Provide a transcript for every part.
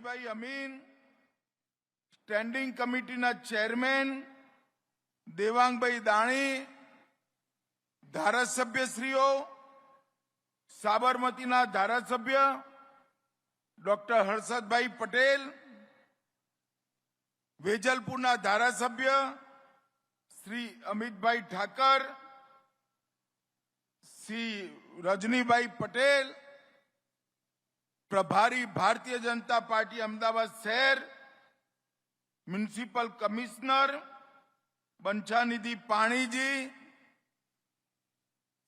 Rajnibhai Amin, standing કમિટીના chairman Devangbhai Dani, ધારાસભ્યશ્રીઓ, સાબરમતીના ધારાસભ્ય doctor Harshadbhai Patel, વેજલપુરના ધારાસભ્ય શ્રી અમિતભાઈ ઠાકર, શ્રી રજનીભાઈ પટેલ, પ્રભારી ભારતીય જનતા પાર્ટી અમદાવાદ શહેર, મ્યુનિસિપલ કમિશનર બંછાનિધિ પાણીજી,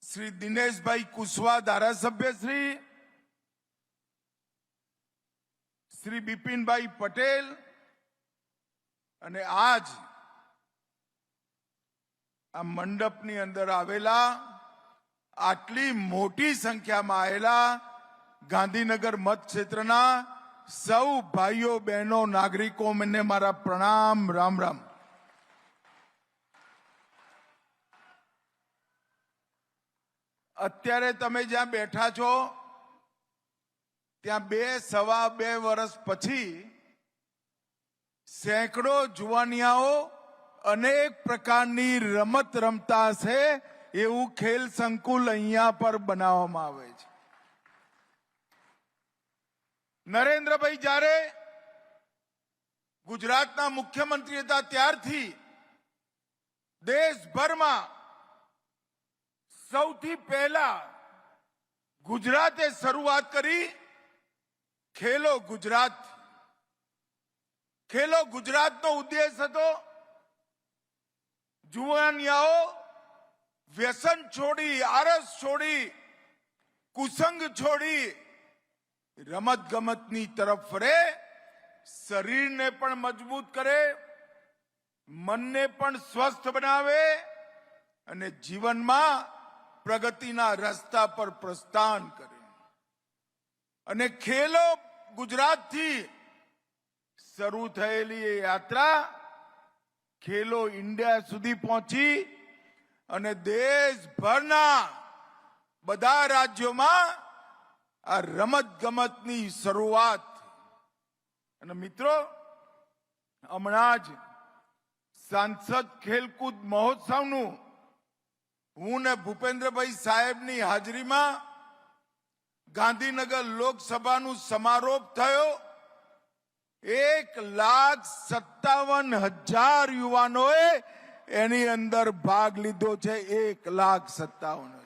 શ્રી દિનેશભાઈ કુશવા ધારાસભ્ય શ્રી બિપિનભાઈ પટેલ, અને આજ આ મંડપની અંદર આવેલા આટલી મોટી સંખ્યામાં આવેલા ગાંધીનગર મત ક્ષેત્રના સૌ ભાઈઓ બહેનો નાગરિકો મને મારા પ્રણામ, રામ રામ. અત્યારે તમે જ્યાં બેઠા છો ત્યાં 2-2.5 વર્ષ પછી સેંકડો જુવાનિયાઓ અનેક પ્રકારની રમત રમતા હશે એવું ખેલ સંકુલ અહીંયા પર બનાવવામાં આવે છે. નરેન્દ્રભાઈ જ્યારે ગુજરાતના મુખ્યમંત્રી હતા ત્યારથી દેશભરમાં સૌથી પહેલા ગુજરાતે શરૂઆત કરી ખેલો ગુજરાત. ખેલો ગુજરાતનો ઉદ્દેશ હતો જુવાનિયાઓ વ્યસન છોડી, આરસ છોડી, કુસંગ છોડી રમત ગમતની તરફ ફરે, શરીરને પણ મજબૂત કરે, મનને પણ સ્વસ્થ બનાવે અને જીવનમાં પ્રગતિના રસ્તા પર પ્રસ્થાન કરે. અને ખેલો ગુજરાતથી શરૂ થયેલી એ યાત્રા ખેલો ઇન્ડિયા સુધી પહોંચી અને દેશભરના બધા રાજ્યોમાં આ રમત ગમતની શરૂઆત. અને મિત્રો, હમણાં જ સાંસદ ખેલકૂદ મહોત્સવનું હું ને ભૂપેન્દ્રભાઈ સાહેબની હાજરીમાં ગાંધીનગર લોકસભાનું સમારોપ થયો. 1,57,000 યુવાનોએ એની અંદર ભાગ લીધો છે. 1,57,000.